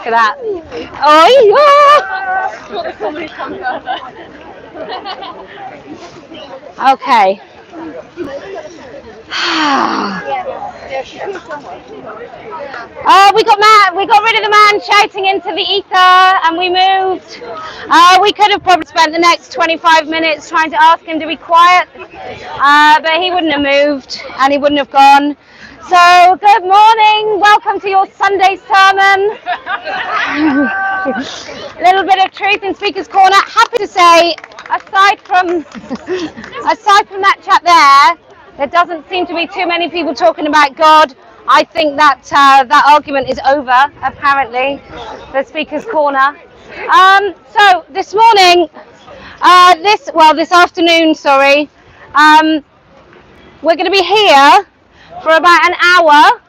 For that. Oh, yeah. Okay. We got rid of the man shouting into the ether, and we moved. We could have probably spent the next 25 minutes trying to ask him to be quiet, but he wouldn't have moved and he wouldn't have gone. So, good morning. Welcome to your Sunday sermon. A little bit of truth in Speaker's Corner. Happy to say, aside from that chat there doesn't seem to be too many people talking about God. I think that that argument is over, apparently, for Speaker's Corner. So this morning, this afternoon, sorry, we're going to be here for about an hour,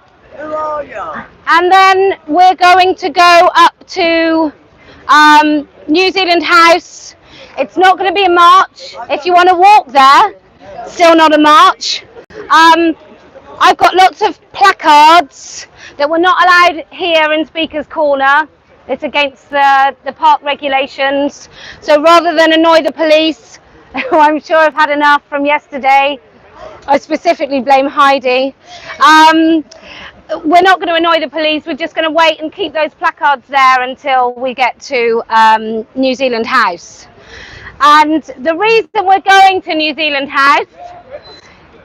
and then we're going to go up to New Zealand House. It's not going to be a march. If you want to walk there, still not a march. I've got lots of placards that we're not allowed here in Speaker's Corner. It's against the park regulations. So rather than annoy the police, who I'm sure have had enough from yesterday, I specifically blame Heidi. We're not going to annoy the police. We're just going to wait and keep those placards there until we get to New Zealand House. And the reason we're going to New Zealand House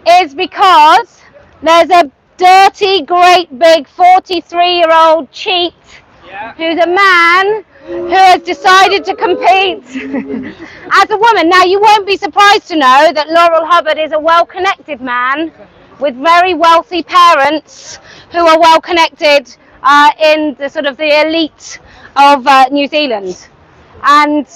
is because there's a dirty, great big 43-year-old cheat who's a man who has decided to compete as a woman. Now, you won't be surprised to know that Laurel Hubbard is a well-connected man with very wealthy parents who are well-connected in the sort of the elite of New Zealand. And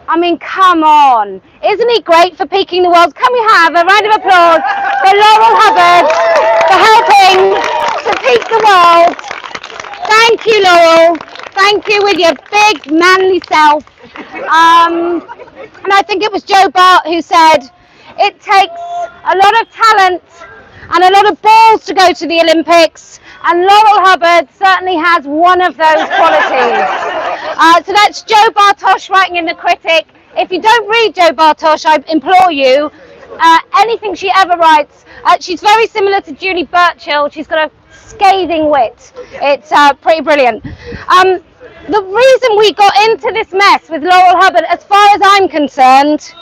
I mean, come on. Isn't he great for peaking the world? Can we have a round of applause for Laurel Hubbard for helping to peak the world? Thank you, Laurel. Thank you with your big manly self. And I think it was Joe Bart who said, it takes a lot of talent and a lot of balls to go to the Olympics, and Laurel Hubbard certainly has one of those qualities. So that's Joe Bartosh writing in The Critic. If you don't read Joe Bartosh, I implore you, anything she ever writes, she's very similar to Julie Burchill. She's got a scathing wit. It's pretty brilliant. The reason we got into this mess with Laurel Hubbard, as far as I'm concerned,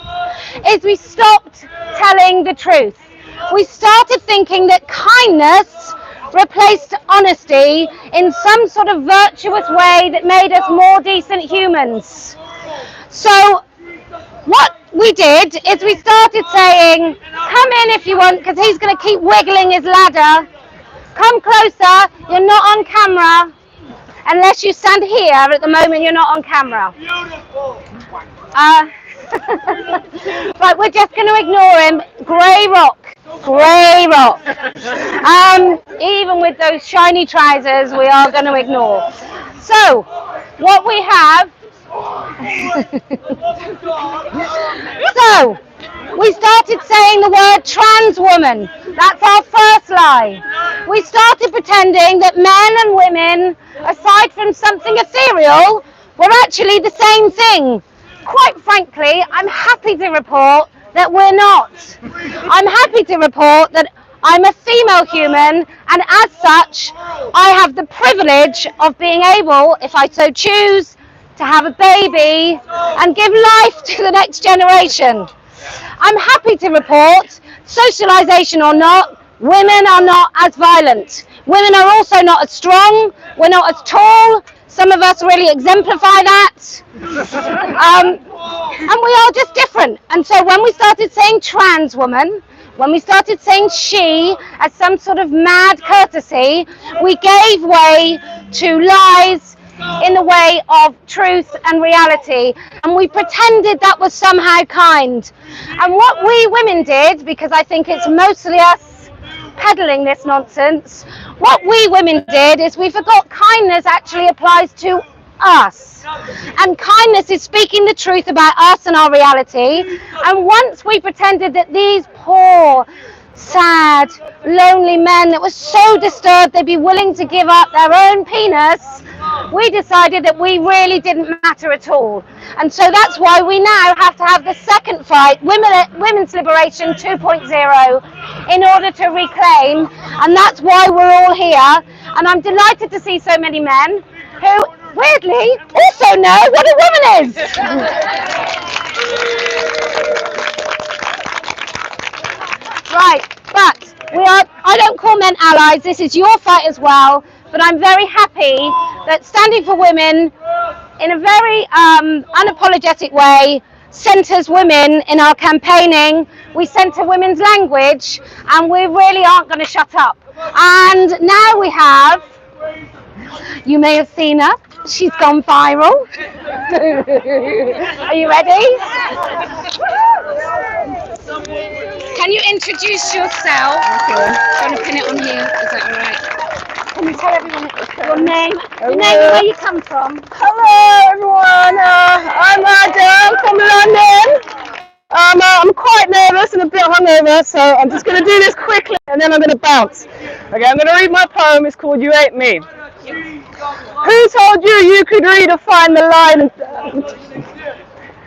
is we stopped telling the truth. We started thinking that kindness replaced honesty in some sort of virtuous way that made us more decent humans. So what we did is we started saying, come in if you want, because he's going to keep wiggling his ladder. Come closer, you're not on camera. Unless you stand here, at the moment you're not on camera. Right, we're just going to ignore him. Grey rock. Even with those shiny trousers, we are going to ignore. So, what we have... So, we started saying the word trans woman. That's our first lie. We started pretending that men and women, aside from something ethereal, were actually the same thing. Quite frankly, I'm happy to report that we're not. I'm happy to report that I'm a female human, and as such, I have the privilege of being able, if I so choose, to have a baby and give life to the next generation. I'm happy to report, socialisation or not, women are not as violent. Women are also not as strong. We're not as tall. Some of us really exemplify that. And we are just different. And so when we started saying trans woman, when we started saying she as some sort of mad courtesy, we gave way to lies in the way of truth and reality, and we pretended that was somehow kind. And what we women did, because I think it's mostly us peddling this nonsense, what we women did is we forgot kindness actually applies to us, and kindness is speaking the truth about us and our reality. And once we pretended that these poor, sad, lonely men that were so disturbed they'd be willing to give up their own penis we decided that we really didn't matter at all. And so that's why we now have to have the second fight, Women's Liberation 2.0, in order to reclaim. And that's why we're all here. And I'm delighted to see so many men who, weirdly, also know what a woman is. Right, but I don't call men allies, this is your fight as well, but I'm very happy that Standing for Women, in a very unapologetic way, centres women in our campaigning. We centre women's language, and we really aren't going to shut up. And now we have, you may have seen her, she's gone viral. Are you ready? Can you introduce yourself? I'm going to pin it on here. Is that all right? Can you tell everyone your name? Your name and where you come from? Hello everyone, I'm Adam from London. I'm quite nervous and a bit hungover, so I'm just going to do this quickly and then I'm going to bounce. Okay, I'm going to read my poem. It's called You Ain't Me. Who told you could redefine the line?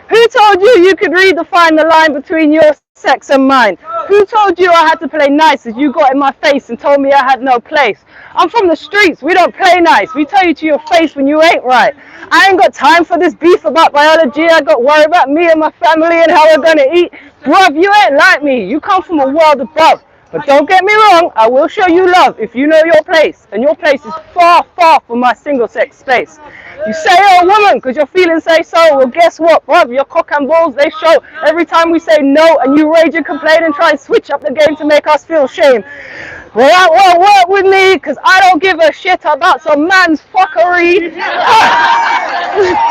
Who told you could redefine the line between your sex and mine? Who told you I had to play nice as you got in my face and told me I had no place? I'm from the streets, we don't play nice. We tell you to your face when you ain't right. I ain't got time for this beef about biology. I got worried about me and my family and how we're gonna eat. Bruv, you ain't like me. You come from a world above. But don't get me wrong, I will show you love if you know your place. And your place is far, far from my single-sex space. You say you're a woman because your feelings say so. Well, guess what, bruv? Your cock and balls, they show. Every time we say no and you rage and complain and try and switch up the game to make us feel shame. Well, that won't work with me because I don't give a shit about some man's fuckery.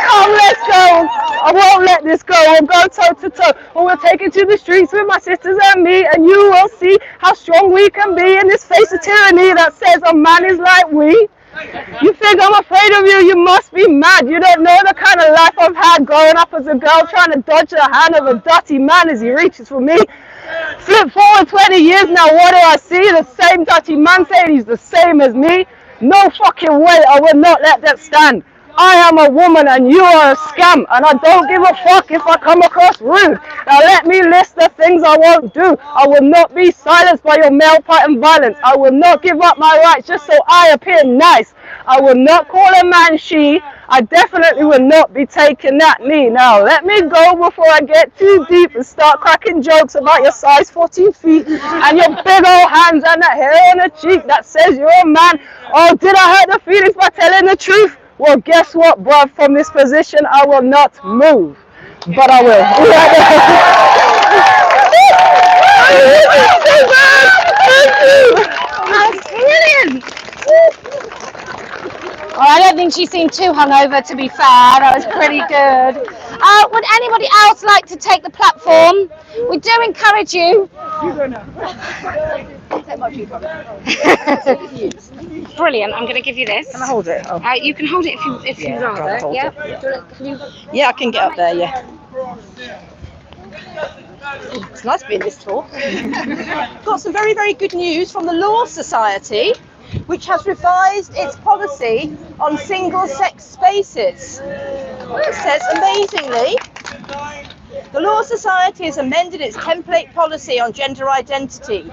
Come, let's go. I won't let this go. We'll go toe to toe. Well, we'll take it to the streets with my sisters and me, and you will see how strong we can be in this face of tyranny that says a man is like we. You think I'm afraid of you? You must be mad. You don't know the kind of life I've had growing up as a girl, trying to dodge the hand of a dirty man as he reaches for me. Flip forward 20 years now, what do I see? The same dirty man saying he's the same as me? No fucking way, I will not let that stand. I am a woman and you are a scam, and I don't give a fuck if I come across rude. Now let me list the things I won't do. I will not be silenced by your male pattern violence. I will not give up my rights just so I appear nice. I will not call a man she. I definitely will not be taking that knee. Now let me go before I get too deep and start cracking jokes about your size 14 feet and your big old hands and that hair on the cheek that says you're a man. Oh, did I hurt the feelings by telling the truth? Well, guess what, bruv? From this position, I will not move. But I will. That's brilliant. Well, I don't think she seemed too hungover, to be fair. That was pretty good. Would anybody else like to take the platform? We do encourage you. You go now. Brilliant. I'm going to give you this. Can I hold it? Oh. You can hold it if you rather. Yeah. Yeah, I can get up there. Yeah. It's nice being this tall. Got some very, very good news from the Law Society, which has revised its policy on single-sex spaces. It says, amazingly, the Law Society has amended its template policy on gender identity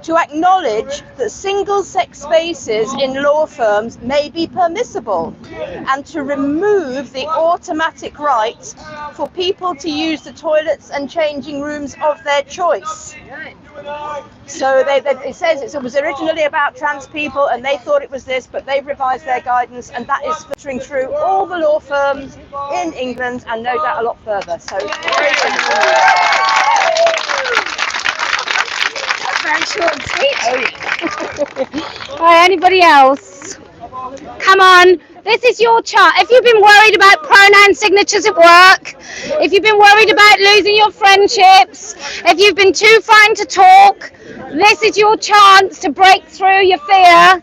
to acknowledge that single-sex spaces in law firms may be permissible and to remove the automatic right for people to use the toilets and changing rooms of their choice. So it says it was originally about trans people and they thought it was this, but they've revised their guidance and that is filtering through all the law firms in England and no doubt a lot further. So very short and sweet. Right, anybody else? Come on, this is your chance. If you've been worried about pronoun signatures at work, if you've been worried about losing your friendships, if you've been too frightened to talk, this is your chance to break through your fear.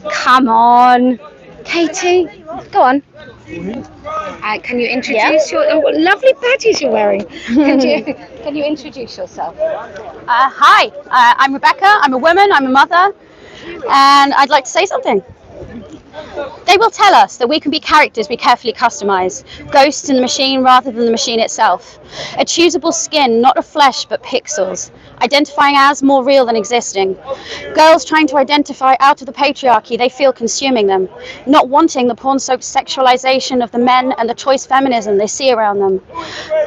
Come on. Katie, go on. Can you introduce your lovely badges you're wearing? Can you introduce yourself? Hi, I'm Rebecca. I'm a woman. I'm a mother, and I'd like to say something. They will tell us that we can be characters we carefully customize, ghosts in the machine rather than the machine itself, a choosable skin, not of flesh but pixels, identifying as more real than existing, girls trying to identify out of the patriarchy they feel consuming them, not wanting the porn-soaked sexualization of the men and the choice feminism they see around them,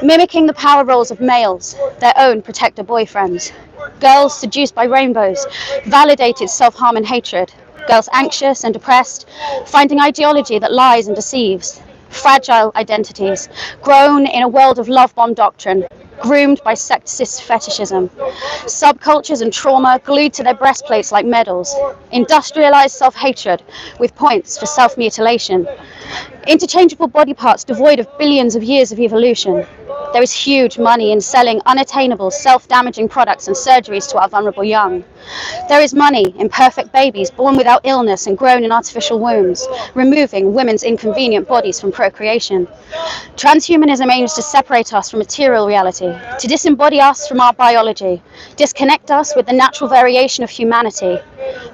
mimicking the power roles of males, their own protector boyfriends, girls seduced by rainbows, validated self-harm and hatred, girls anxious and depressed, finding ideology that lies and deceives, fragile identities, grown in a world of love bomb doctrine, groomed by sexist fetishism, subcultures and trauma glued to their breastplates like medals, industrialized self-hatred with points for self-mutilation, interchangeable body parts devoid of billions of years of evolution. There is huge money in selling unattainable, self-damaging products and surgeries to our vulnerable young. There is money in perfect babies born without illness and grown in artificial wombs, removing women's inconvenient bodies from procreation. Transhumanism aims to separate us from material reality, to disembody us from our biology, disconnect us with the natural variation of humanity.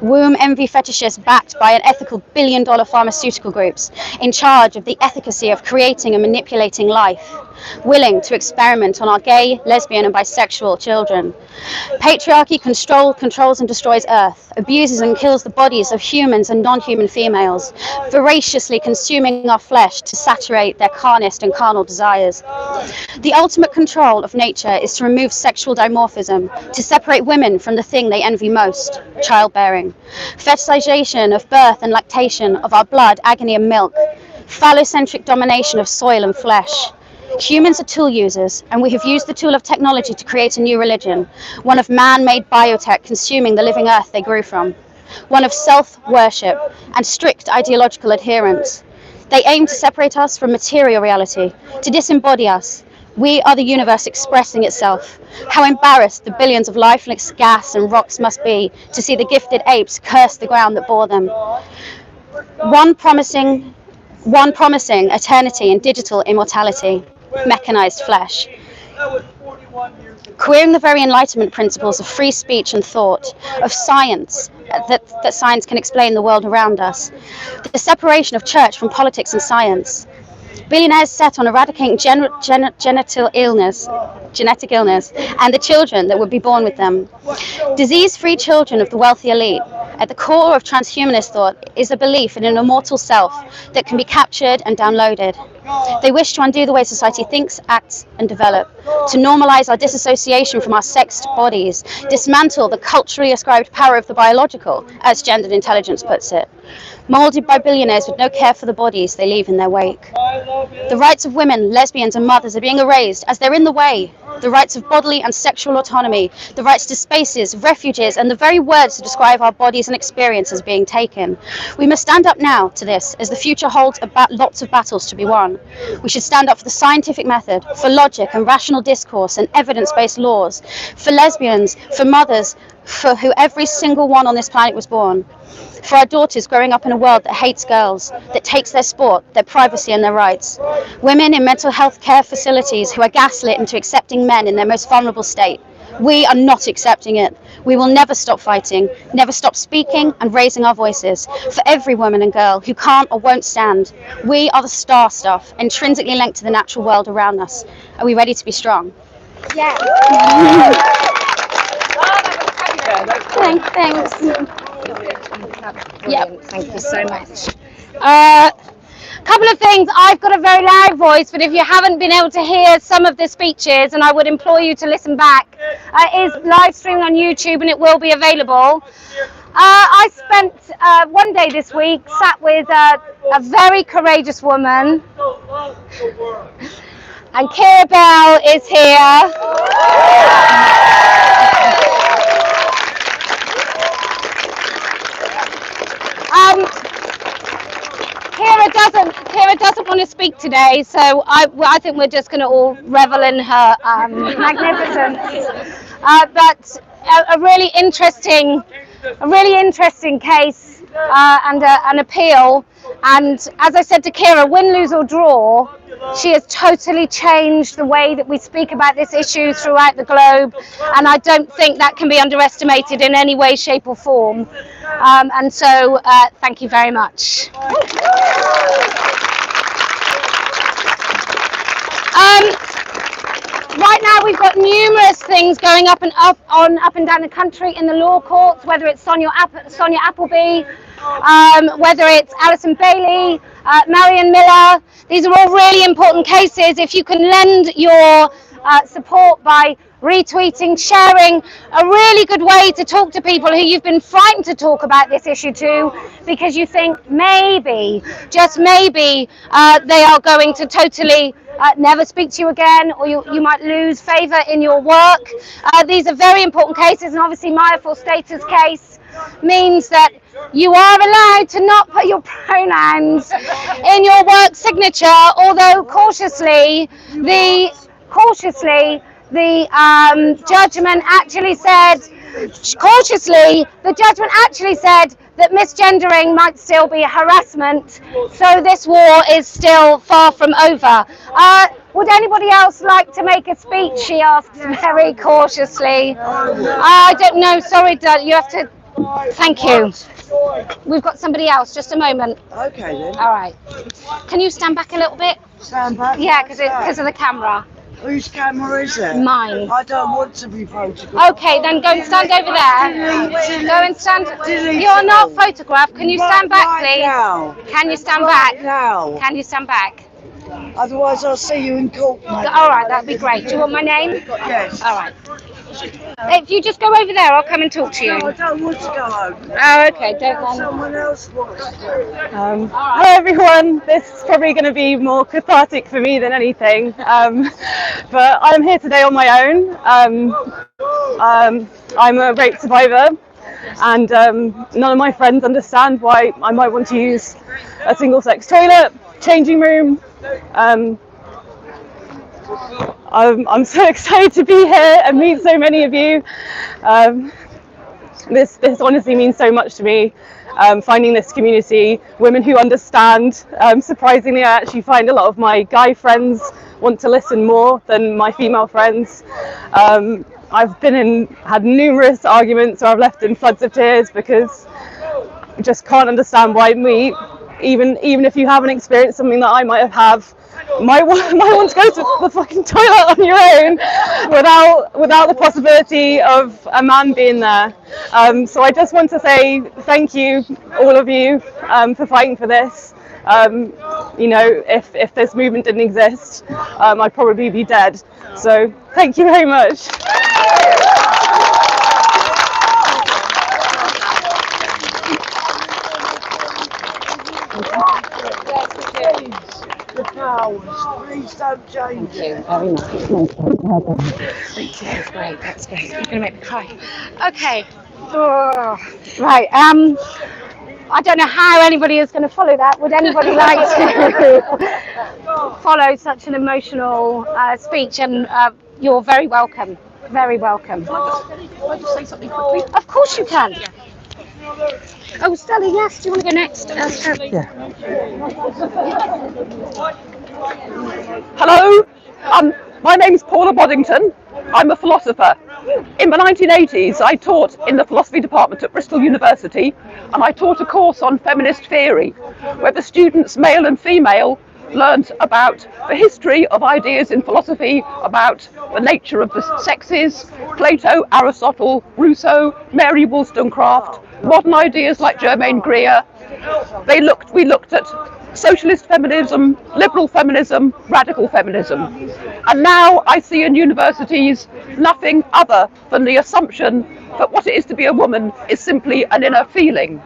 Womb envy fetishists backed by unethical billion-dollar pharmaceutical groups in charge of the efficacy of creating and manipulating life, willing to experiment on our gay, lesbian and bisexual children. Patriarchy controls and destroys Earth, abuses and kills the bodies of humans and non-human females, voraciously consuming our flesh to saturate their carnist and carnal desires. The ultimate control of nature is to remove sexual dimorphism, to separate women from the thing they envy most, childbearing. Fetishization of birth and lactation, of our blood, agony and milk. Phallocentric domination of soil and flesh. Humans are tool users, and we have used the tool of technology to create a new religion, one of man-made biotech consuming the living earth they grew from, one of self-worship and strict ideological adherence. They aim to separate us from material reality, to disembody us. We are the universe expressing itself. How embarrassed the billions of lifeless gas and rocks must be to see the gifted apes curse the ground that bore them. One promising eternity in digital immortality, mechanized flesh. Queering the very enlightenment principles of free speech and thought, of science, that science can explain the world around us. The separation of church from politics and science. Billionaires set on eradicating genetic illness and the children that would be born with them. Disease-free children of the wealthy elite. At the core of transhumanist thought is a belief in an immortal self that can be captured and downloaded. They wish to undo the way society thinks, acts, and develop, to normalize our disassociation from our sexed bodies, dismantle the culturally ascribed power of the biological, as gendered intelligence puts it, molded by billionaires with no care for the bodies they leave in their wake. The rights of women, lesbians, and mothers are being erased as they're in the way. The rights of bodily and sexual autonomy, the rights to spaces, refuges, and the very words to describe our bodies and experiences being taken. We must stand up now to this, as the future holds lots of battles to be won. We should stand up for the scientific method, for logic and rational discourse and evidence-based laws, for lesbians, for mothers, for who every single one on this planet was born, for our daughters growing up in a world that hates girls, that takes their sport, their privacy and their rights, women in mental health care facilities who are gaslit into accepting men in their most vulnerable state. We are not accepting it. We will never stop fighting, never stop speaking and raising our voices for every woman and girl who can't or won't stand. We are the star stuff, intrinsically linked to the natural world around us. Are we ready to be strong? Yeah. Thanks. Yeah, thank you so much. Couple of things. I've got a very loud voice, but if you haven't been able to hear some of the speeches, and I would implore you to listen back, it is live streamed on YouTube and it will be available. I spent one day this week sat with a very courageous woman, and Kira Bell is here. Kira doesn't want to speak today, so I think we're just going to all revel in her magnificence. But a really interesting case and an appeal. And as I said to Kira, win, lose or draw, she has totally changed the way that we speak about this issue throughout the globe, and I don't think that can be underestimated in any way, shape or form. And so thank you very much. Right now we've got numerous things going up and down the country in the law courts, whether it's Sonia Appleby, whether it's Alison Bailey, Marion Miller. These are all really important cases. If you can lend your support by retweeting, sharing, a really good way to talk to people who you've been frightened to talk about this issue to, because you think maybe, just maybe, they are going to totally never speak to you again, or you might lose favour in your work. These are very important cases, and obviously my full status case means that you are allowed to not put your pronouns in your work signature, although cautiously the judgment actually said that misgendering might still be a harassment, so this war is still far from over. Would anybody else like to make a speech? She asked very cautiously. I don't know, sorry, you have to. Thank you. We've got somebody else, just a moment. Okay then. All right. Can you stand back a little bit? Stand back? Yeah, because of the camera. Whose camera is it? Mine. I don't want to be photographed. Okay, then go and stand over there. Go and stand. You're not photographed. Can you stand back, please? Now. Can you stand back? Now. Can you stand back? Otherwise I'll see you in court, mate. All right, that'd be great. Do you want my name? Yes. All right. If you just go over there, I'll come and talk to you. No, I don't want to go home. Oh, okay. Don't. Someone else wants to do it. Hello everyone, this is probably going to be more cathartic for me than anything, but I'm here today on my own. I'm a rape survivor, and none of my friends understand why I might want to use a single-sex toilet, changing room. I'm so excited to be here and meet so many of you. This honestly means so much to me. Finding this community, women who understand. Surprisingly, I actually find a lot of my guy friends want to listen more than my female friends. I've had numerous arguments where I've left in floods of tears because I just can't understand why even if you haven't experienced something that I might have, might want to go to the fucking toilet on your own without the possibility of a man being there. So I just want to say thank you, all of you, for fighting for this. You know, if this movement didn't exist, I'd probably be dead. So thank you very much. The powers, please don't change it. Very nice. Thank you. That's great. That's great. You're gonna make me cry. Okay. Oh. Right. I don't know how anybody is going to follow that. Would anybody like to follow such an emotional speech? And you're very welcome. Very welcome. Can I just say something quickly? Of course you can. Oh, Stella, yes. Do you want to go next? Yeah. Hello, my name's Paula Boddington. I'm a philosopher. In the 1980s, I taught in the philosophy department at Bristol University, and I taught a course on feminist theory, where the students, male and female, learnt about the history of ideas in philosophy, about the nature of the sexes, Plato, Aristotle, Rousseau, Mary Wollstonecraft, modern ideas like Germaine Greer. We looked at socialist feminism, liberal feminism, radical feminism. And now I see in universities nothing other than the assumption that what it is to be a woman is simply an inner feeling.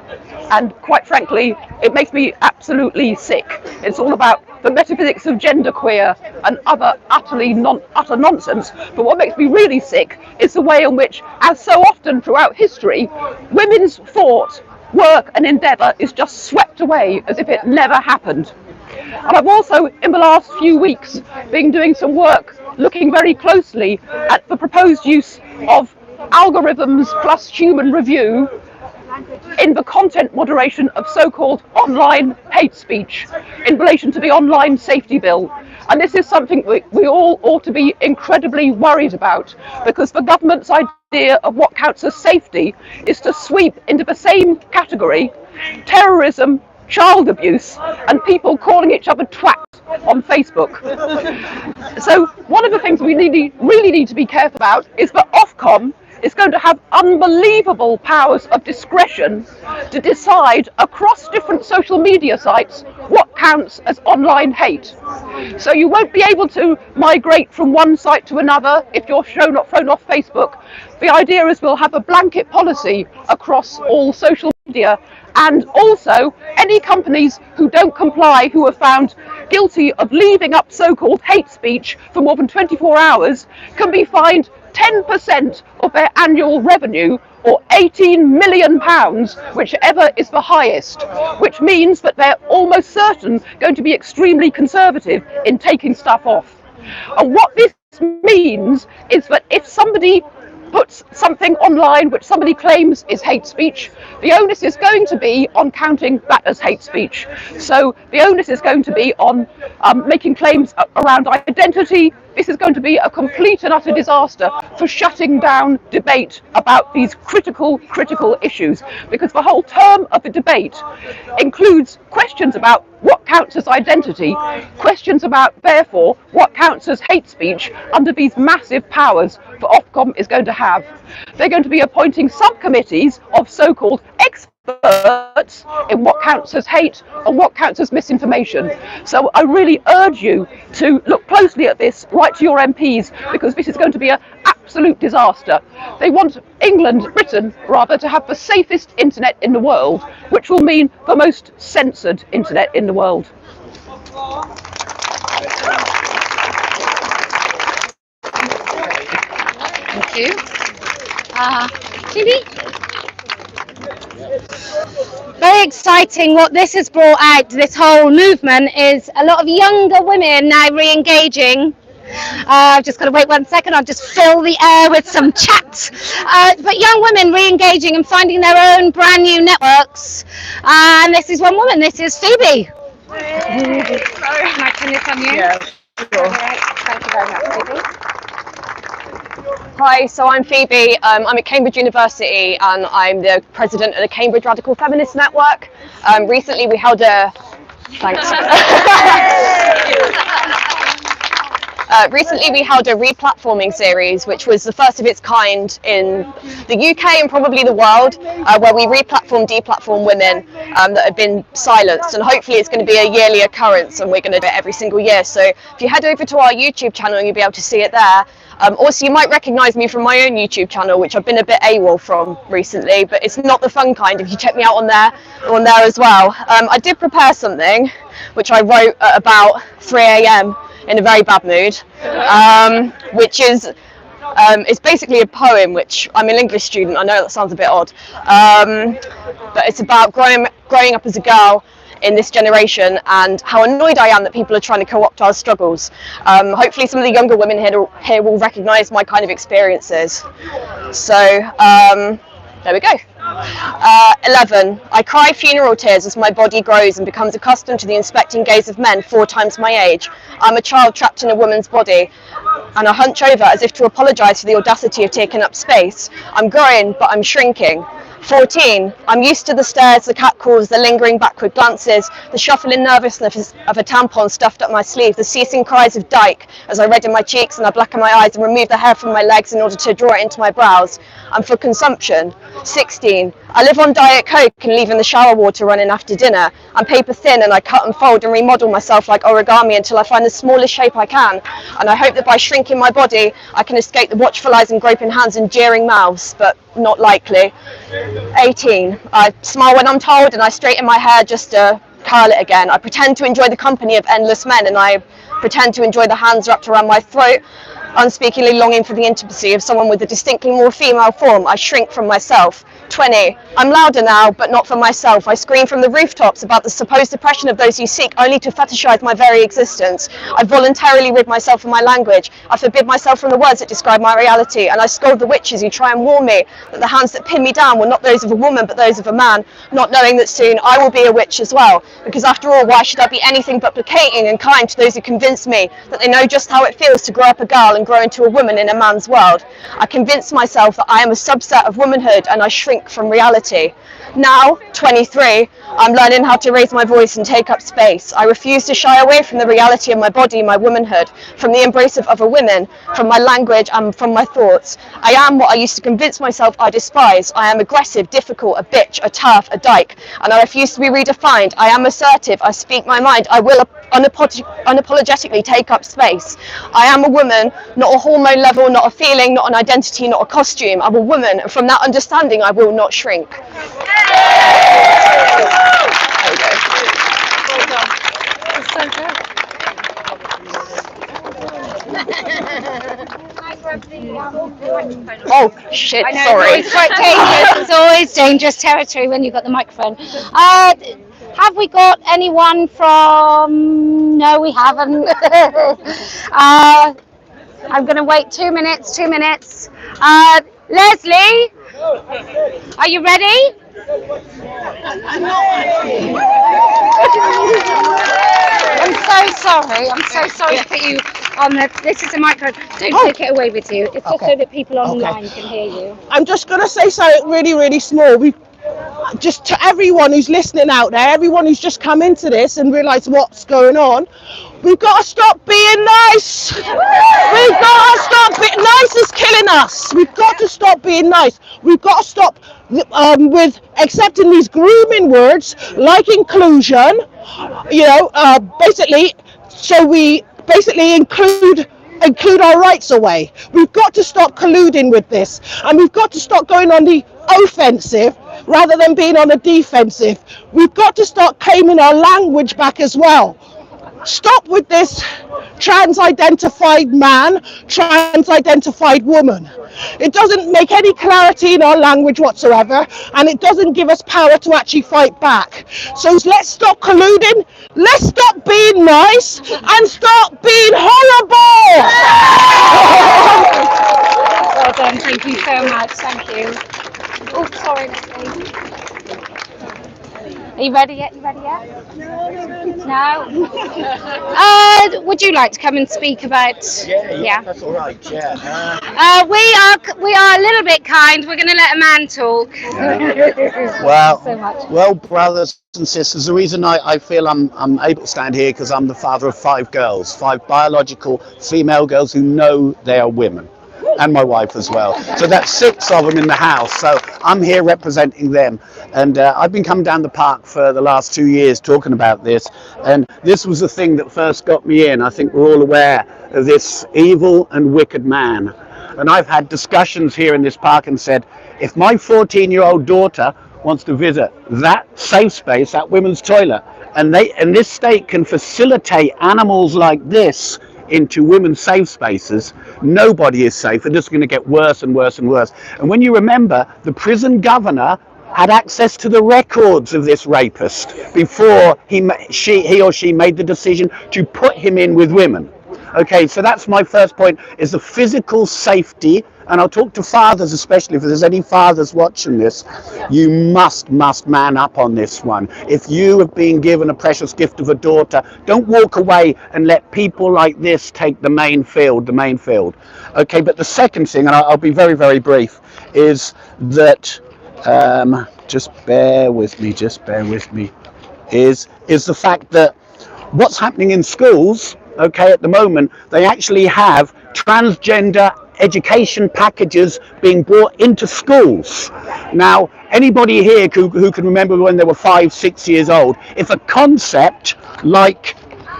And quite frankly, it makes me absolutely sick. It's all about the metaphysics of genderqueer and other utter nonsense. But what makes me really sick is the way in which, as so often throughout history, women's thought, work and endeavour is just swept away as if it never happened. And I've also, in the last few weeks, been doing some work looking very closely at the proposed use of algorithms plus human review in the content moderation of so-called online hate speech in relation to the online safety bill. And this is something we all ought to be incredibly worried about, because the government's idea of what counts as safety is to sweep into the same category terrorism, child abuse, and people calling each other twats on Facebook. So one of the things we really need to be careful about is that Ofcom is going to have unbelievable powers of discretion to decide across different social media sites what counts as online hate. So you won't be able to migrate from one site to another if you're thrown off Facebook. The idea is we'll have a blanket policy across all social media, and also any companies who don't comply, who are found guilty of leaving up so-called hate speech for more than 24 hours, can be fined 10% of their annual revenue, or £18 million, whichever is the highest, which means that they're almost certain going to be extremely conservative in taking stuff off. And what this means is that if somebody puts something online which somebody claims is hate speech, the onus is going to be on counting that as hate speech. So the onus is going to be on making claims around identity. This is going to be a complete and utter disaster for shutting down debate about these critical issues, because the whole term of the debate includes questions about what counts as identity, questions about, therefore, what counts as hate speech under these massive powers that Ofcom is going to have. They're going to be appointing subcommittees of so-called experts in what counts as hate and what counts as misinformation. So I really urge you to look closely at this, write to your MPs, because this is going to be an absolute disaster. They want Britain rather, to have the safest internet in the world, which will mean the most censored internet in the world. Thank you. Phoebe? Very exciting. What this has brought out, this whole movement, is a lot of younger women now re-engaging. I've just got to wait 1 second, I'll just fill the air with some chat. But young women re-engaging and finding their own brand new networks. And this is one woman, this is Phoebe. Sorry, can I turn this on you? Yeah, sure. Right. Thank you very much, Phoebe. Hi, so I'm Phoebe. I'm at Cambridge University and I'm the president of the Cambridge Radical Feminist Network. Recently we held a... Thanks. Recently we held a replatforming series, which was the first of its kind in the UK and probably the world, where we deplatform women that have been silenced, and hopefully it's going to be a yearly occurrence and we're going to do it every single year. So if you head over to our YouTube channel, you'll be able to see it there. Also, you might recognise me from my own YouTube channel, which I've been a bit AWOL from recently, but it's not the fun kind. If you check me out on there as well. I did prepare something which I wrote at about 3 AM in a very bad mood, which is it's basically a poem, which I'm an English student, I know that sounds a bit odd, but it's about growing up as a girl in this generation and how annoyed I am that people are trying to co-opt our struggles. Hopefully some of the younger women here will recognise my kind of experiences. So there we go. 11. I cry funeral tears as my body grows and becomes accustomed to the inspecting gaze of men 4 times my age. I'm a child trapped in a woman's body, and I hunch over as if to apologise for the audacity of taking up space. I'm growing, but I'm shrinking. 14. I'm used to the stares, the catcalls, the lingering backward glances, the shuffling nervousness of a tampon stuffed up my sleeve, the ceasing cries of dyke as I redden my cheeks and I blacken my eyes and remove the hair from my legs in order to draw it into my brows. I'm for consumption. 16. I live on Diet Coke and leaving the shower water running after dinner. I'm paper thin and I cut and fold and remodel myself like origami until I find the smallest shape I can. And I hope that by shrinking my body, I can escape the watchful eyes and groping hands and jeering mouths, but not likely. 18. I smile when I'm told and I straighten my hair just to curl it again. I pretend to enjoy the company of endless men and I pretend to enjoy the hands wrapped around my throat. unspeakingly longing for the intimacy of someone with a distinctly more female form, I shrink from myself. 20. I'm louder now, but not for myself. I scream from the rooftops about the supposed oppression of those who seek only to fetishize my very existence. I voluntarily rid myself of my language. I forbid myself from the words that describe my reality, and I scold the witches who try and warn me that the hands that pin me down were not those of a woman, but those of a man, not knowing that soon I will be a witch as well. Because after all, why should I be anything but placating and kind to those who convince me that they know just how it feels to grow up a girl and grow into a woman in a man's world? I convince myself that I am a subset of womanhood, and I shrink from reality. Now, 23, I'm learning how to raise my voice and take up space. I refuse to shy away from the reality of my body, my womanhood, from the embrace of other women, from my language and from my thoughts. I am what I used to convince myself I despise. I am aggressive, difficult, a bitch, a turf, a dyke, and I refuse to be redefined. I am assertive, I speak my mind, I will unapologetically take up space. I am a woman, not a hormone level, not a feeling, not an identity, not a costume. I'm a woman, and from that understanding I will not shrink. Oh shit, I know, sorry. it's quite dangerous. It's always dangerous territory when you've got the microphone. Have we got anyone from... No, we haven't. I'm going to wait 2 minutes. Leslie, are you ready? I'm so sorry to put you on the... This is a microphone. Don't take it away with you. It's just so that people online can hear you. I'm just going to say something really, really small. Just to everyone who's listening out there, everyone who's just come into this and realised what's going on, we've got to stop being nice. We've got to stop being nice. Is killing us. We've got to stop being nice. We've got to stop with accepting these grooming words like inclusion. Basically, so we basically include our rights away. We've got to stop colluding with this, and we've got to stop going on the offensive rather than being on the defensive. We've got to start claiming our language back as well. Stop with this trans-identified man, trans-identified woman. It doesn't make any clarity in our language whatsoever, and it doesn't give us power to actually fight back. So let's stop colluding, let's stop being nice, and stop being horrible! Well done, thank you so much, thank you. Oh, sorry, Leslie. Are you ready yet? No. Would you like to come and speak about? Yeah. That's all right. Yeah. We are a little bit kind. We're going to let a man talk. Well, so much. well, brothers and sisters, the reason I feel I'm able to stand here because I'm the father of 5 girls, 5 biological female girls who know they are women. And my wife as well. So that's 6 of them in the house. So I'm here representing them. And I've been coming down the park for the last 2 years talking about this. And this was the thing that first got me in. I think we're all aware of this evil and wicked man. And I've had discussions here in this park and said, if my 14-year-old daughter wants to visit that safe space, that women's toilet, and this state can facilitate animals like this into women's safe spaces, nobody is safe, and it's going to get worse and worse and worse. And when you remember, the prison governor had access to the records of this rapist before he or she made the decision to put him in with women. Okay, so that's my first point, is the physical safety. And I'll talk to fathers, especially if there's any fathers watching this. You must man up on this one. If you have been given a precious gift of a daughter, don't walk away and let people like this take the main field. Okay, but the second thing, and I'll be very, very brief, is that, just bear with me, is the fact that what's happening in schools, okay, at the moment, they actually have transgender education packages being brought into schools. Now, anybody here who can remember when they were 5, 6 years old, if a concept like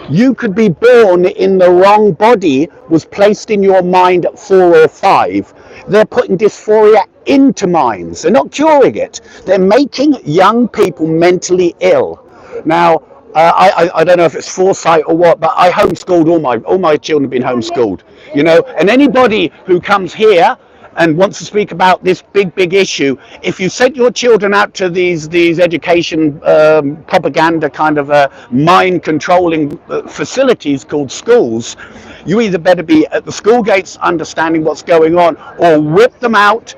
you could be born in the wrong body was placed in your mind at 4 or 5, they're putting dysphoria into minds. They're not curing it. They're making young people mentally ill. Now, I don't know if it's foresight or what, but I homeschooled all my children have been homeschooled, you know. And anybody who comes here and wants to speak about this big issue, if you sent your children out to these education propaganda kind of mind controlling facilities called schools, you either better be at the school gates understanding what's going on, or whip them out.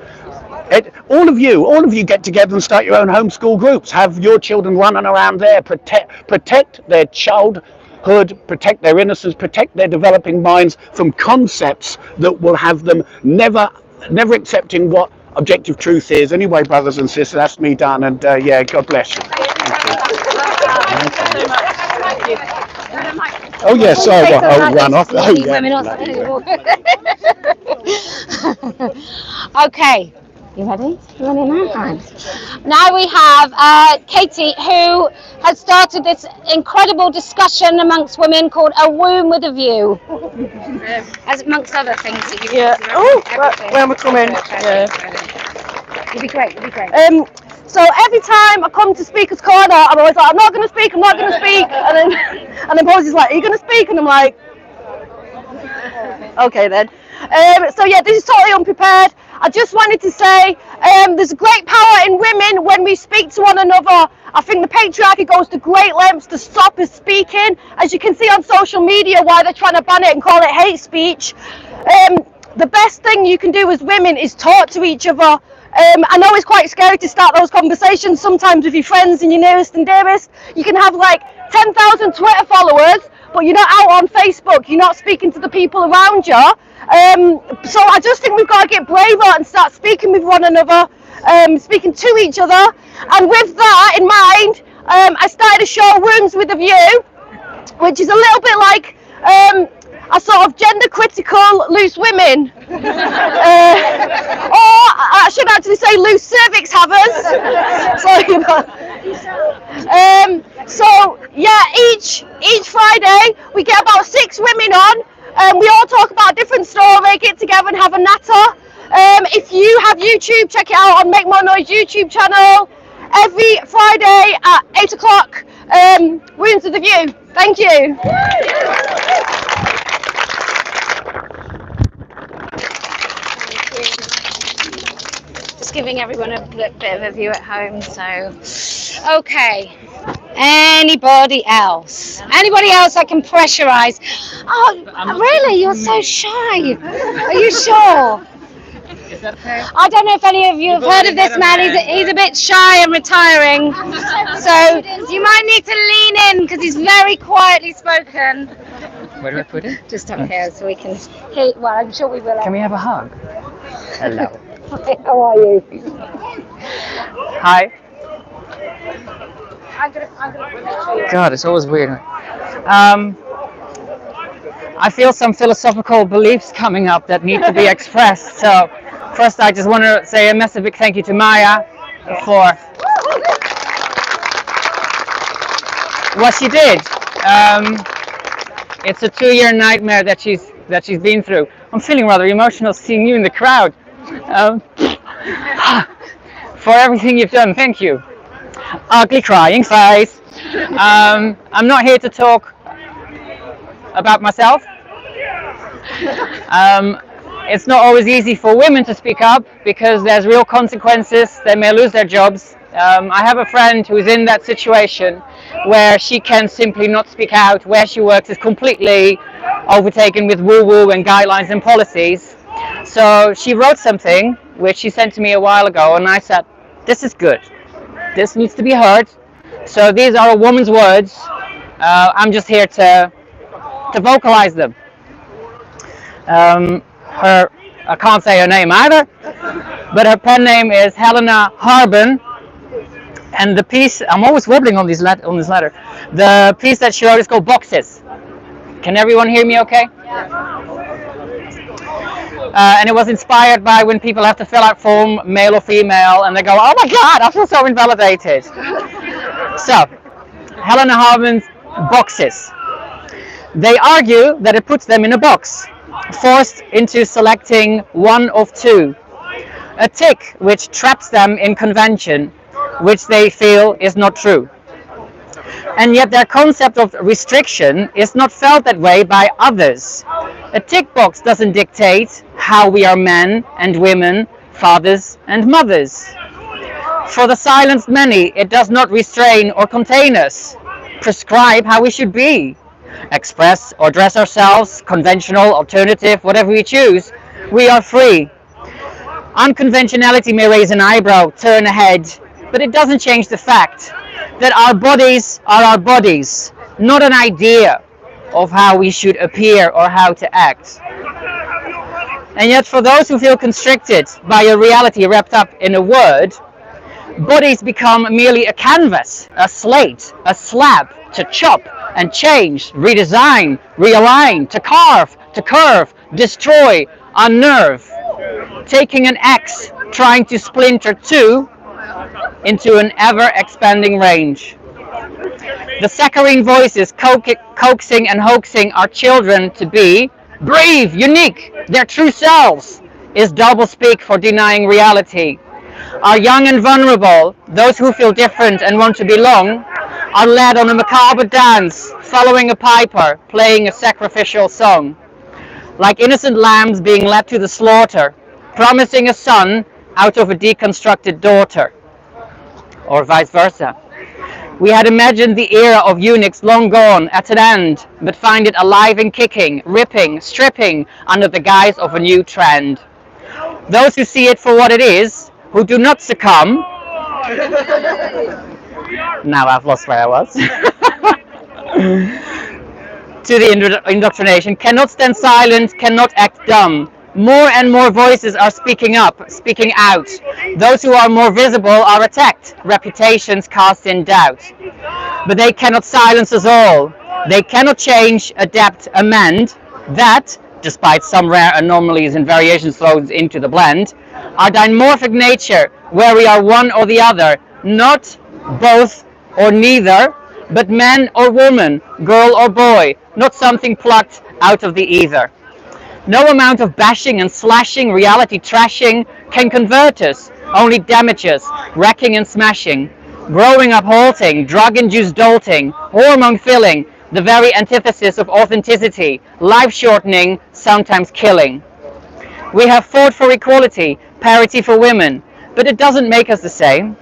All of you get together and start your own homeschool groups. Have your children running around there. Protect their childhood, protect their innocence, protect their developing minds from concepts that will have them never accepting what objective truth is. Anyway, brothers and sisters, that's me done. And yeah, God bless you. Thank you. Oh yes, I'll run off. Oh yeah. Okay. You ready? You ready now? Right. Now we have Katie, who has started this incredible discussion amongst women called A Womb with a View. As amongst other things that you can do. Oh, where am I coming? Yeah. You'll be great, you'll be great. So every time I come to Speaker's Corner, I'm always like, I'm not going to speak, and then Posey's like, are you going to speak? And I'm like, okay then. So yeah, this is totally unprepared. I just wanted to say there's great power in women when we speak to one another. I think the patriarchy goes to great lengths to stop us speaking. As you can see on social media, why they're trying to ban it and call it hate speech. The best thing you can do as women is talk to each other. I know it's quite scary to start those conversations sometimes with your friends and your nearest and dearest. You can have like 10,000 Twitter followers, but you're not out on Facebook, you're not speaking to the people around you. So I just think we've got to get braver and start speaking with one another, speaking to each other. And with that in mind, I started a show, Rooms with a View, which is a little bit like a sort of gender critical loose women. Or I should actually say loose cervix havers. Sorry about that. So yeah, each Friday we get about 6 women on. We all talk about a different story, get together and have a natter. If you have YouTube, check it out on Make More Noise YouTube channel. Every Friday at 8 o'clock, Rooms with a View. Thank you. Just giving everyone a bit of a view at home, so. Okay. Anybody else? Anybody else I can pressurize? Oh, really? You're so shy. Are you sure? Is that okay? I don't know if any of you have heard of this man. He's a bit shy and retiring. So you might need to lean in because he's very quietly spoken. Where do I put it? Just up here so we can hear. Well, I'm sure we will. Can we have a hug? Hello. How are you? Hi. I'm gonna God, it's always weird. I feel some philosophical beliefs coming up that need to be expressed. So first I just want to say a massive big thank you to Maya for what she did. It's a 2-year nightmare that she's been through. I'm feeling rather emotional seeing you in the crowd. For everything you've done, thank you. Ugly crying face. I'm not here to talk about myself. It's not always easy for women to speak up because there's real consequences. They may lose their jobs. I have a friend who's in that situation where she can simply not speak out. Where she works is completely overtaken with woo-woo and guidelines and policies. So she wrote something which she sent to me a while ago, and I said, this is good. This needs to be heard. So these are a woman's words. I'm just here to vocalize them. I can't say her name either, but her pen name is Helena Harbin. And the piece, I'm always wobbling on this letter. The piece that she wrote is called Boxes. Can everyone hear me okay? And it was inspired by when people have to fill out form, male or female, and they go, oh my God, I feel so invalidated. So, Helena Harbin's Boxes. They argue that it puts them in a box, forced into selecting one of two. A tick which traps them in convention, which they feel is not true. and yet their concept of restriction is not felt that way by others. A tick box doesn't dictate how we are men and women, fathers and mothers. For the silenced many, it does not restrain or contain us, prescribe how we should be, express or dress ourselves, conventional, alternative, whatever we choose. We are free. Unconventionality may raise an eyebrow, turn a head, but it doesn't change the fact that our bodies are our bodies, not an idea of how we should appear or how to act. And yet for those who feel constricted by a reality wrapped up in a word, bodies become merely a canvas, a slate, a slab to chop and change, redesign, realign, to carve, to curve, destroy, unnerve, taking an axe, trying to splinter two into an ever-expanding range. The saccharine voices coaxing and hoaxing our children to be brave, unique, their true selves, is doublespeak for denying reality. Our young and vulnerable, those who feel different and want to belong, are led on a macabre dance, following a piper, playing a sacrificial song. Like innocent lambs being led to the slaughter, promising a son out of a deconstructed daughter, or vice versa. We had imagined the era of eunuchs long gone, at an end, but find it alive and kicking, ripping, stripping under the guise of a new trend. Those who see it for what it is, who do not succumb, now I've lost where I was, to the indoctrination, cannot stand silent, cannot act dumb. More and more voices are speaking up, speaking out. Those who are more visible are attacked, reputations cast in doubt. But they cannot silence us all. They cannot change, adapt, amend. That, despite some rare anomalies and variations thrown into the blend, our dimorphic nature, where we are one or the other, not both or neither, but man or woman, girl or boy, not something plucked out of the ether. No amount of bashing and slashing, reality trashing can convert us, only damage us, wrecking and smashing. Growing up halting, drug-induced dolting, hormone filling, the very antithesis of authenticity, life-shortening, sometimes killing. We have fought for equality, parity for women, but it doesn't make us the same.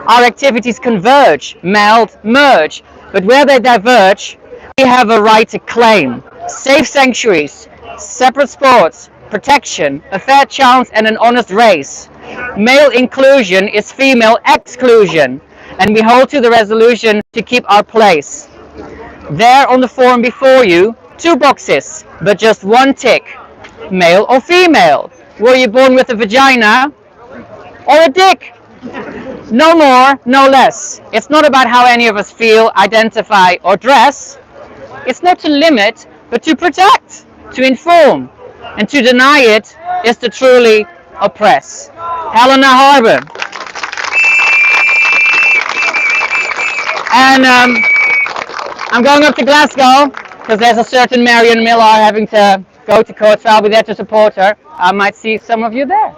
Our activities converge, meld, merge, but where they diverge, we have a right to claim. Safe sanctuaries, separate sports, protection, a fair chance and an honest race. Male inclusion is female exclusion, and we hold to the resolution to keep our place. There on the form before you, 2 boxes, but just one tick. Male or female? Were you born with a vagina or a dick? No more, no less. It's not about how any of us feel, identify or dress. It's not to limit, but to protect, to inform, and to deny it is to truly oppress. Helena Harbour. And I'm going up to Glasgow because there's a certain Marion Miller having to go to court, so I'll be there to support her. I might see some of you there.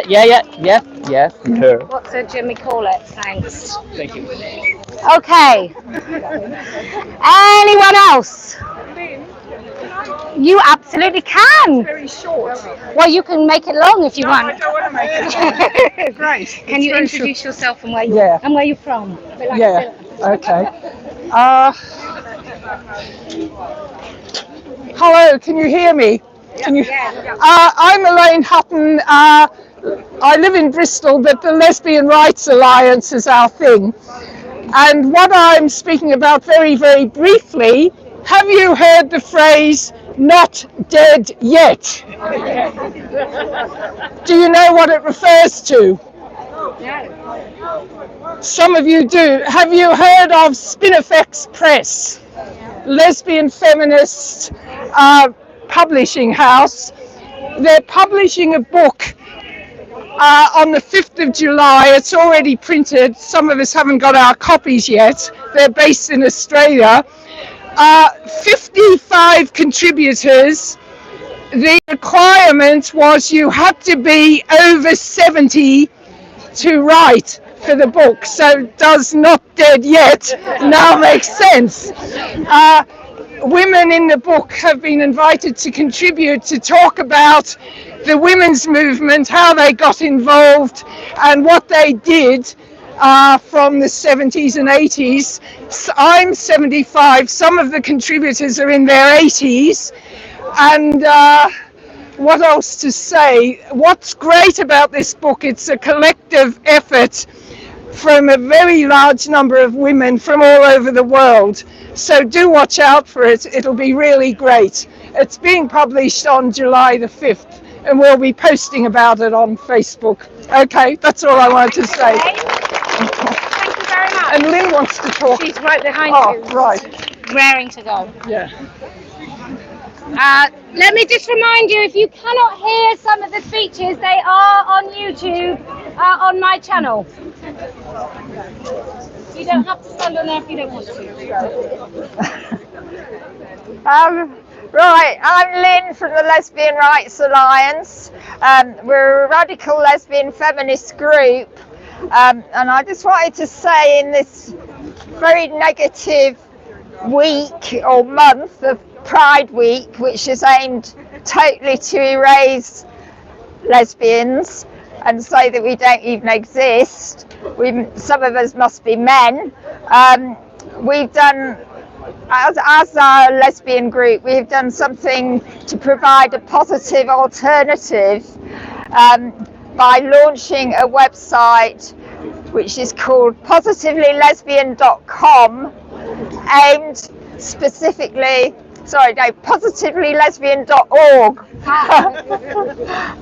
Yes. What did Jimmy call it? Thanks. Thank you. Okay. Anyone else? You absolutely can. Very short. Well, you can make it long if you want. I don't want to make it. Great. Can you introduce yourself and where you Yeah. and where you're from? Yeah, okay. Hello, can you hear me? Can you? I'm Elaine Hutton. I live in Bristol, but the Lesbian Rights Alliance is our thing. And what I'm speaking about very, very briefly, have you heard the phrase, not dead yet? Do you know what it refers to? Some of you do. Have you heard of Spinifex Press? Lesbian feminist publishing house. They're publishing a book on the 5th of July. It's already printed. Some of us haven't got our copies yet. They're based in Australia. 55 contributors. The requirement was you had to be over 70 to write. for the book, so does not dead yet now makes sense. Women in the book have been invited to contribute, to talk about the women's movement, how they got involved and what they did from the 70s and 80s. I'm 75, some of the contributors are in their 80s, and what else to say? What's great about this book, it's a collective effort from a very large number of women from all over the world. So do watch out for it, it'll be really great. It's being published on July the 5th and we'll be posting about it on Facebook. Okay, that's all I wanted to say. Thank you very much. And Lynn wants to talk. She's right behind you. Oh, right. Raring to go. Yeah. Let me just remind you, if you cannot hear some of the speeches, they are on YouTube on my channel. You don't have to stand on there if you don't want to. Right, I'm Lynn from the Lesbian Rights Alliance. We're a radical lesbian feminist group, and I just wanted to say, in this very negative week or month of Pride Week, which is aimed totally to erase lesbians and say that we don't even exist, some of us must be men. We've done, as a lesbian group, we've done something to provide a positive alternative by launching a website which is called positively-lesbian.com, aimed specifically, positively-lesbian.org.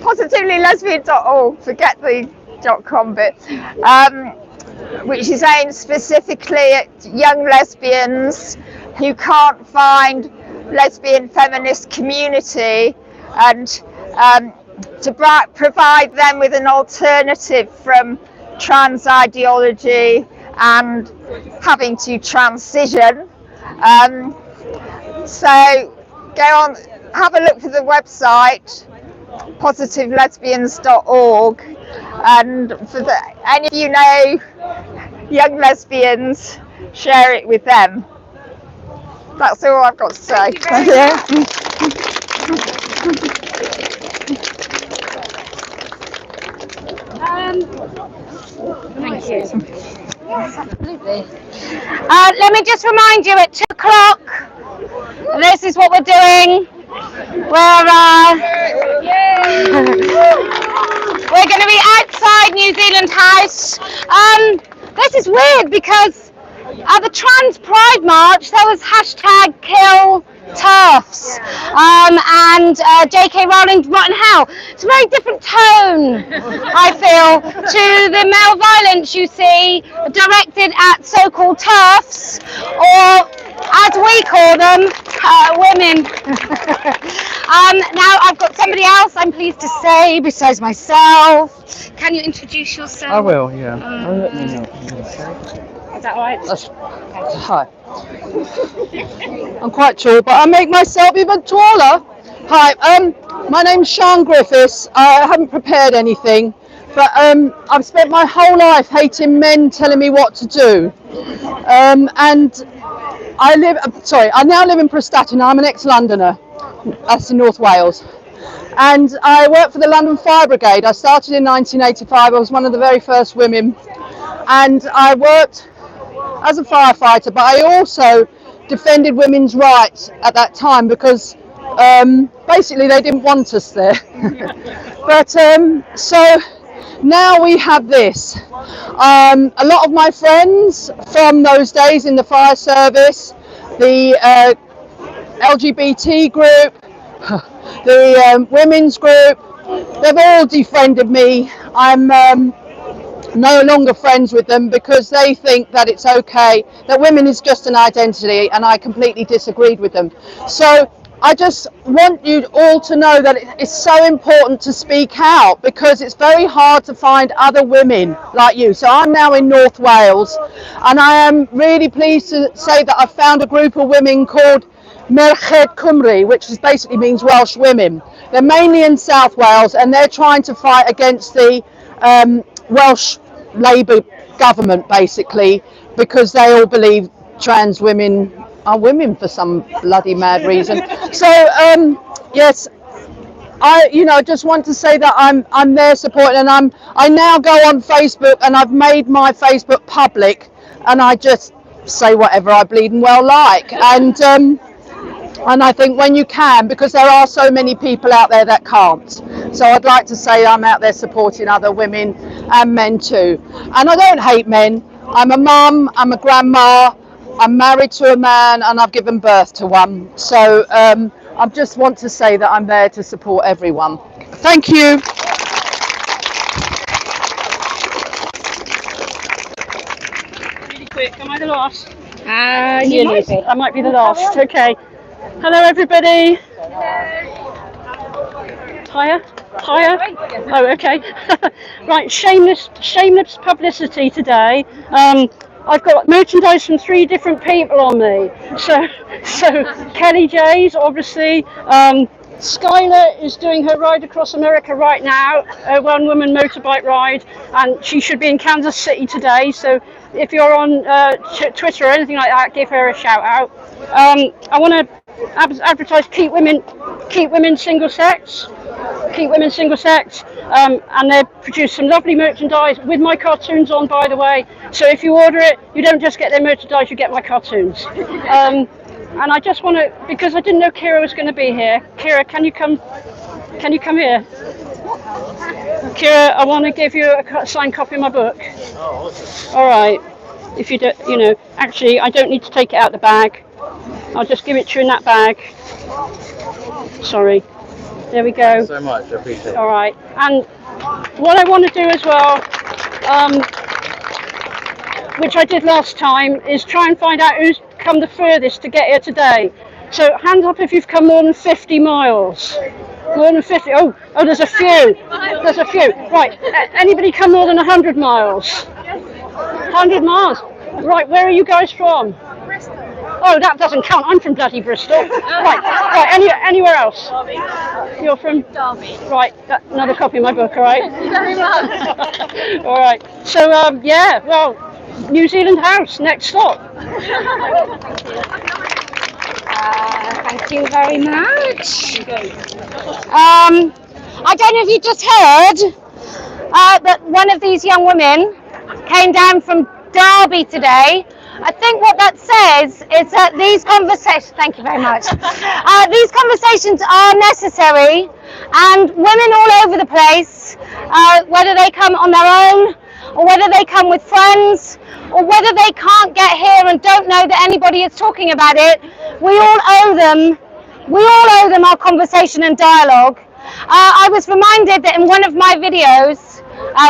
Positively-lesbian.org, forget the .com bit, which is aimed specifically at young lesbians who can't find lesbian feminist community, and to provide them with an alternative from trans ideology and having to transition. So go on, have a look for the website, positivelesbians.org, and for any of you know young lesbians, share it with them. That's all I've got to say. Thank you. Thank you. Yes, absolutely. Let me just remind you, at 2 o'clock, this is what we're doing. We're going to be outside New Zealand House. This is weird because at the Trans Pride March there was #KillTurfs and J.K. Rowling's Rotten Hell. It's a very different tone, I feel, to the male violence you see directed at so-called TERFs, or as we call them, women. Now I've got somebody else I'm pleased to say besides myself. Can you introduce yourself? I will, yeah. Let me know. Is that all right? Hi. I'm quite tall, but I make myself even taller. Hi, my name's Sian Griffiths. I haven't prepared anything, but I've spent my whole life hating men telling me what to do. And I now live in Prestatyn. I'm an ex-Londoner. That's in North Wales. And I work for the London Fire Brigade. I started in 1985. I was one of the very first women. And I worked as a firefighter, but I also defended women's rights at that time because basically they didn't want us there. But so now we have this. A lot of my friends from those days in the fire service, the LGBT group, the women's group, they've all defriended me. I'm no longer friends with them because they think that it's okay, that women is just an identity, and I completely disagreed with them. So I just want you all to know that it's so important to speak out because it's very hard to find other women like you. So I'm now in North Wales, and I am really pleased to say that I've found a group of women called Merched Cymru, which basically means Welsh women. They're mainly in South Wales, and they're trying to fight against the Welsh Labour government, basically, because they all believe trans women are women for some bloody mad reason. So yes, I just want to say that I'm there supporting, and I now go on Facebook, and I've made my Facebook public, and I just say whatever I bleeding well like, and I think when you can, because there are so many people out there that can't. So I'd like to say I'm out there supporting other women and men too. And I don't hate men. I'm a mum, I'm a grandma, I'm married to a man, and I've given birth to one. So I just want to say that I'm there to support everyone. Thank you. Really quick, am I the last? I might be the last. Okay. Hello, everybody. Hiya? Oh, okay. Right, shameless publicity today. I've got merchandise from 3 different people on me. So Kellie-Jay's, obviously. Skylar is doing her ride across America right now, a one-woman motorbike ride, and she should be in Kansas City today. So if you're on Twitter or anything like that, give her a shout out. I want to advertise keep women single sex. Keep women single sex, and they produce some lovely merchandise with my cartoons on, by the way. So if you order it, you don't just get their merchandise, you get my cartoons. And I just want to, because I didn't know Kira was going to be here. Kira, can you come here? Kira, I want to give you a signed copy of my book. All right. If you don't, actually, I don't need to take it out the bag. I'll just give it to you in that bag. Sorry. There we go. Thanks so much, I appreciate it. All right. And what I want to do as well, which I did last time, is try and find out who's come the furthest to get here today. So hands up if you've come more than 50 miles. More than 50. Oh, there's a few. There's a few. Right. Anybody come more than 100 miles? 100 miles. Right. Where are you guys from? Oh, that doesn't count. I'm from bloody Bristol. Right. Anywhere else? You're from Derby. Right. Another copy of my book. All right. All right. So yeah. Well, New Zealand House. Next stop. Thank you very much. I don't know if you just heard that one of these young women came down from Derby today. I think what that says is that these conversations, thank you very much, these conversations are necessary, and women all over the place, whether they come on their own, or whether they come with friends, or whether they can't get here and don't know that anybody is talking about it, we all owe them our conversation and dialogue. I was reminded that in one of my videos,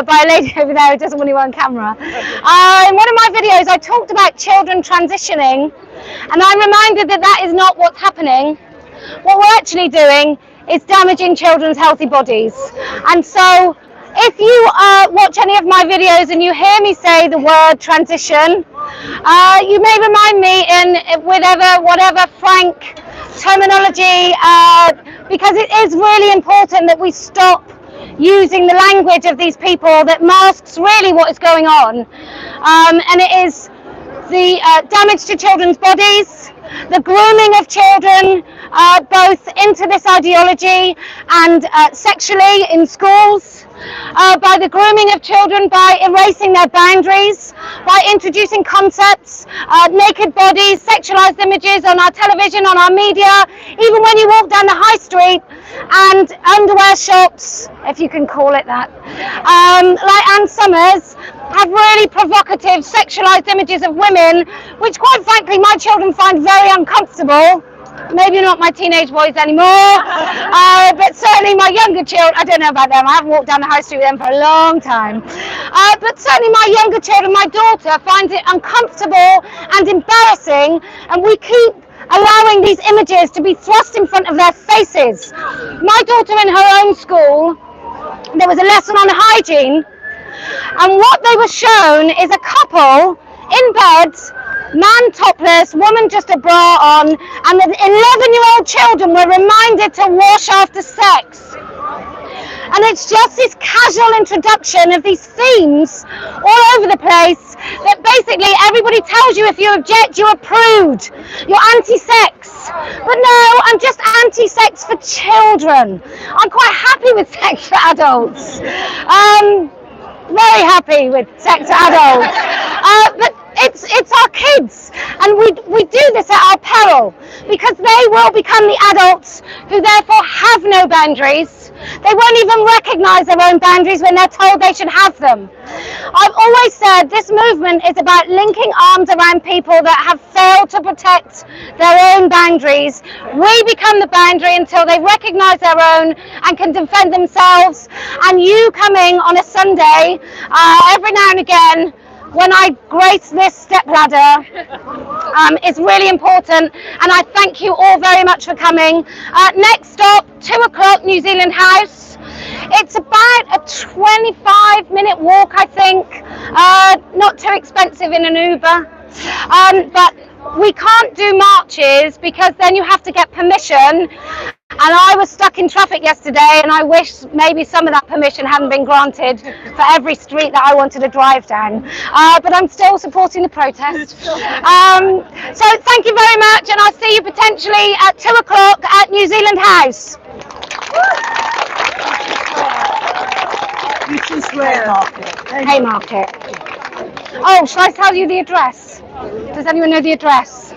by a lady over there who doesn't want you on camera. In one of my videos, I talked about children transitioning, and I'm reminded that that is not what's happening. What we're actually doing is damaging children's healthy bodies. And so, if you watch any of my videos and you hear me say the word transition, you may remind me in whatever frank terminology, because it is really important that we stop using the language of these people that masks really what is going on, and it is the damage to children's bodies, the grooming of children both into this ideology and sexually in schools, by the grooming of children by erasing their boundaries, by introducing concepts, naked bodies, sexualized images on our television, on our media, even when you walk down the high street, and underwear shops, if you can call it that, like Ann Summers, have really provocative sexualized images of women, which quite frankly my children find very uncomfortable. Maybe not my teenage boys anymore, but certainly my younger children, I don't know about them, I haven't walked down the high street with them for a long time, but certainly my younger children, my daughter finds it uncomfortable and embarrassing, and we keep allowing these images to be thrust in front of their faces. My daughter in her own school, there was a lesson on hygiene, and what they were shown is a couple in bed, man topless, woman just a bra on, and the 11-year-old children were reminded to wash after sex. And it's just this casual introduction of these themes all over the place that basically everybody tells you if you object, you're a prude, you're anti-sex. But no, I'm just anti-sex for children. I'm quite happy with sex for adults. Very happy with sex for adults. But it's our kids, and we do this at our peril, because they will become the adults who therefore have no boundaries. They won't even recognise their own boundaries when they're told they should have them. I've always said this movement is about linking arms around people that have failed to protect their own boundaries. We become the boundary until they recognise their own and can defend themselves. And you coming on a Sunday, every now and again, when I grace this stepladder, is really important, and I thank you all very much for coming. Next stop, 2 o'clock, New Zealand House. It's about a 25-minute walk, I think. Not too expensive in an Uber. But we can't do marches because then you have to get permission. And I was stuck in traffic yesterday, and I wish maybe some of that permission hadn't been granted for every street that I wanted to drive down. But I'm still supporting the protest. So thank you very much, and I'll see you potentially at 2 o'clock at New Zealand House. This is where? Haymarket. Oh, shall I tell you the address? Does anyone know the address?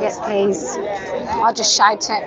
Yes, please. I'll just shout it.